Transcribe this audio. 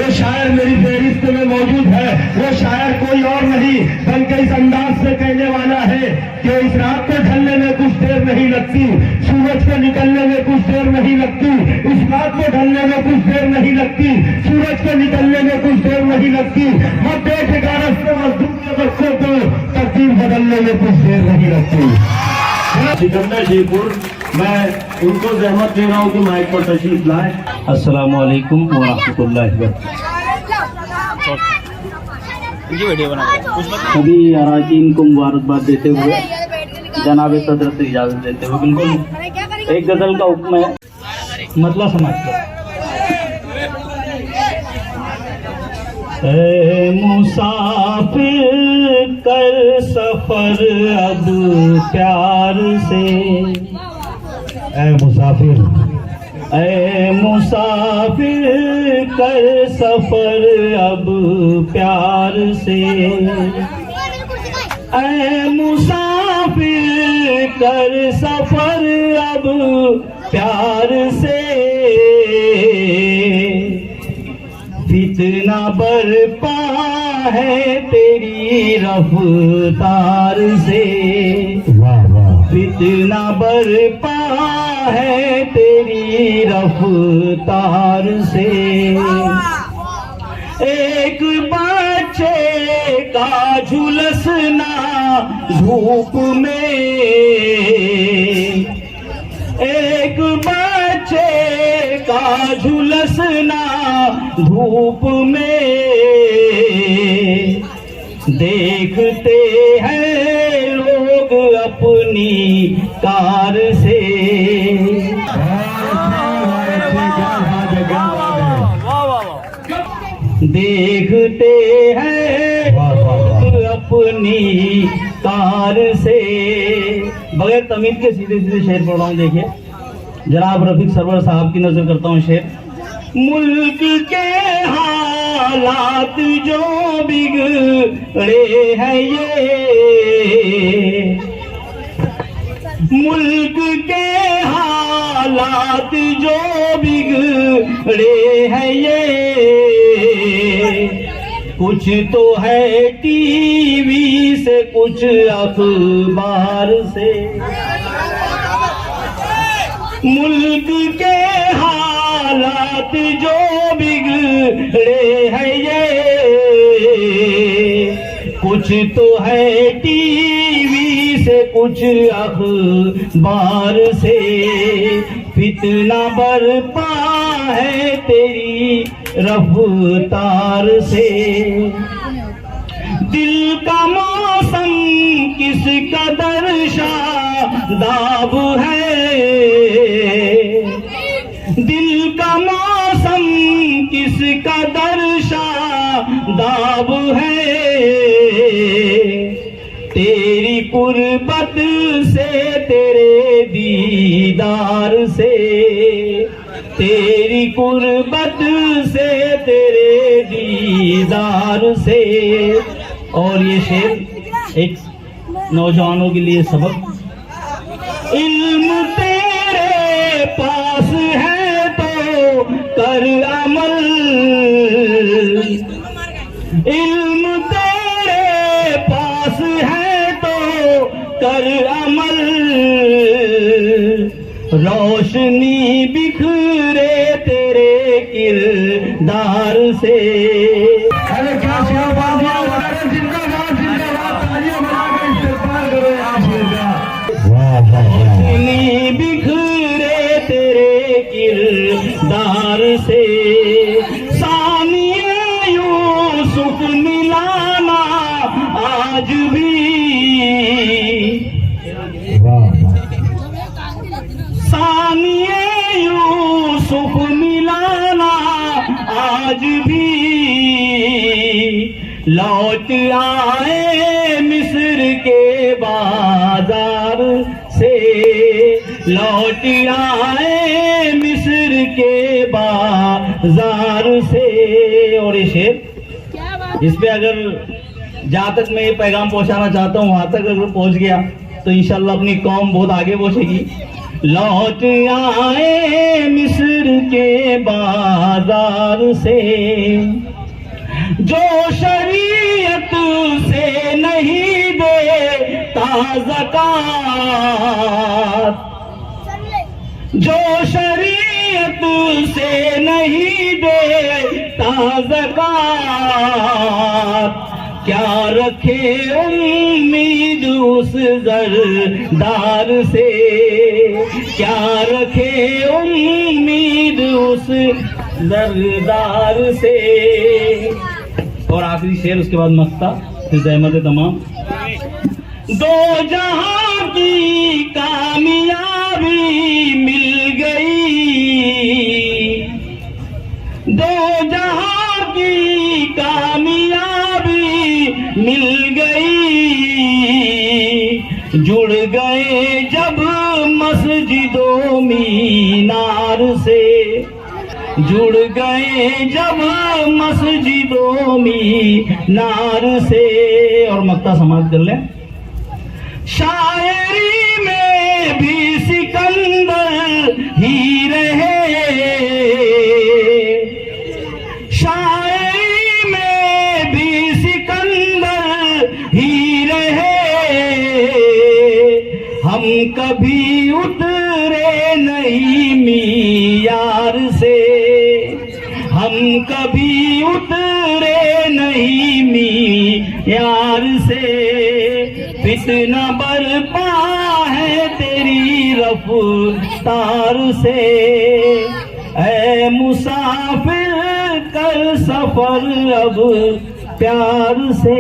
जो शायर मेरी फहरिस्त में मौजूद है वो शायर कोई और नहीं बल्कि इस अंदाज से कहने वाला है कि इस रात को ढलने में कुछ देर नहीं लगती, सूरज के निकलने में कुछ देर नहीं लगती, इस रात को ढलने में कुछ देर नहीं लगती, सूरज के निकलने में कुछ देर नहीं लगती। मत बेठिकाना से मजदूर के बच्चों को तकदीर बदलने में कुछ देर नहीं लगती। सिकंदर जयपुर, मैं उनको जहमत दे रहा हूँ कि माइक पर तशरीफ लाए। अस्सलाम वालेकुम व रहमतुल्लाहि व बरकातहू। सभी अराकीन को मुबारकबाद देते हुए जनाब सदर से इजाजत देते हुए बिल्कुल एक गजल का हुक्म है, मतलब समझते। ऐ मुसाफिर कर सफर अब प्यार से, ऐ मुसाफिर, ऐ मुसाफिर कर सफर अब प्यार से, ऐ मुसाफिर कर सफर अब प्यार से, फितना बरपा है तेरी रफ्तार से, वाह वाह, फितना बरपा है तेरी रफ्तार से। एक बच्चे का झुलसना धूप में, एक बच्चे का झुलसना धूप में, देखते हैं लोग अपनी कार से। देखते हैं लोग अपनी कार से। बगैर तमीज के सीधे सीधे शेर पढ़ रहा हूँ, देखिए जनाब रफीक सरवर साहब की नजर करता हूँ शेर। मुल्क के हालात जो बिगड़े हैं ये, मुल्क के हालात जो बिगड़े हैं ये, कुछ तो है टीवी से कुछ अखबार से। मुल्क के हालात जो बिगड़े हैं ये, कुछ तो है टीवी से कुछ अखबार से, फितना बरपा है तेरी रफ्तार से। दिल का मौसम किस कदर शादाब है, दिल का मौसम किस कदर शादाब है, तेरी कुर्बत से तेरे दीदार से, तेरी कुर्बत से तेरे दीदार से। और ये शेर एक नौजवानों के लिए सबक। इल्म तेरे पास है तो कर अमल, इल्म तेरे पास है तो कर अमल, रोशनी बिखरे तेरे किरदार से। अरे क्या जिंदाबाद जिंदाबाद, तालियां बजाकर इस्तेमाल करो आप लोग। वाह वाह, रोशनी बिखरे तेरे किरदार से, सानिए यूसुफ मिलाना आज भी, सानिए यूसुफ मिलाना आज भी, लौट आए मिस्र के बाजार से, लौट आए मिस्र के बाजार से। और ये शेर इस पे अगर जहाँ तक मैं ये पैगाम पहुँचाना चाहता हूँ वहाँ तक अगर पहुँच गया तो इंशाल्लाह अपनी कौम बहुत आगे पहुँचेगी। लौट आए मिस्र के बाजार से, जो शरीयत से नहीं देता ज़कात, जो शरीयत से नहीं देता ज़कात, क्या रखे उम्मीद उस ज़रदार से, क्या रखे उम्मीद उस ज़रदार से। और आखिरी शेर, उसके बाद मक्ता, फिर ज़हमत तमाम। दो जहां की कामयाबी मिल गई, दो जहां की कामयाबी मिल गई, जुड़ गए जब मस्जिदों मीनार से, जुड़ गए जब मस्जिदों मीनार से। और मक्ता समाप्त कर लें। शायरी में भी सिकंदर ही रहे, शायरी में भी सिकंदर ही रहे, हम कभी उतरे नहीं मीयार से, हम कभी उतरे नहीं मीयार से। फितना बरपा है तेरी रफ्तार से, ऐ मुसाफिर कर सफर अब प्यार से।